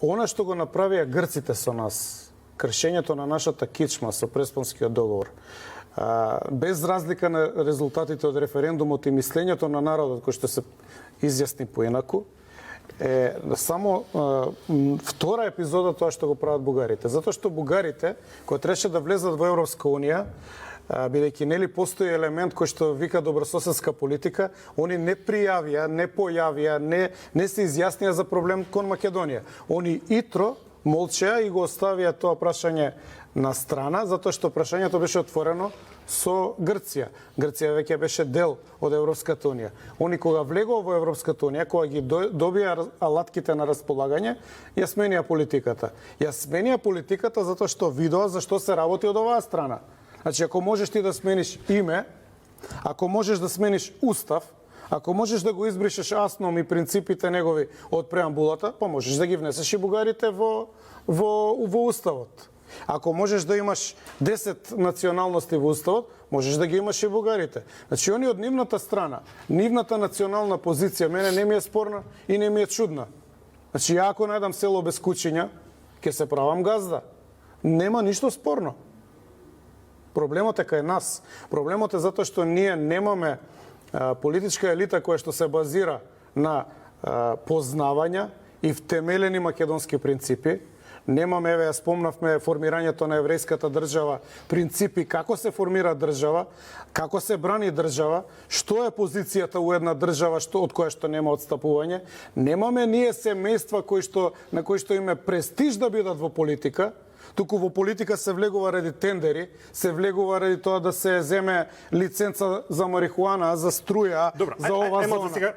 Она што го направија грците со нас, кршењето на нашата кичма со Преспанскиот договор, без разлика на резултатите од референдумот и мислењето на народот кој што се изјасни поинаку, е само втора епизода тоа што го прават бугарите. Затоа што бугарите, кои требаше да влезат во Европска унија, бидејќи нели постои елемент кој што вика добрососедска политика, они не пријавија, не појавија, не се изјаснија за проблем кон Македонија. Они итро молчеа и го оставија тоа прашање на страна, затоа што прашањето беше отворено со Грција. Грција веќе беше дел од Европската унија. Они кога влегува во Европската унија, кога ги добија алатките на располагање, ја сменија политиката. Ја сменија политиката затоа што видоа за што се работи од оваа страна. Значи, ако можеш ти да смениш име, ако можеш да смениш устав, ако можеш да го избришеш асном и принципите негови од преамбулата, па можеш да ги внесеш и бугарите во уставот. Ако можеш да имаш 10 националности во уставот, можеш да ги имаш и бугарите. Значи, они од нивната страна, нивната национална позиција, мене не ми е спорна и не ми е чудна. Значи, ја ако најдам село без куќиња, ќе се правам газда. Нема ништо спорно. Проблемот е кај нас. Проблемот е затоа што ние немаме политичка елита која што се базира на познавања и втемелени македонски принципи. Немаме, еве, ја спомнавме формирањето на еврејската држава, принципи како се формира држава, како се брани држава, што е позицијата у една држава од која што нема отстапување. Немаме ние семејства на кои што име престиж да бидат во политика, туку во политика се влегува ради тендери, се влегува ради тоа да се земе лиценца за марихуана, за струја, за ова зона.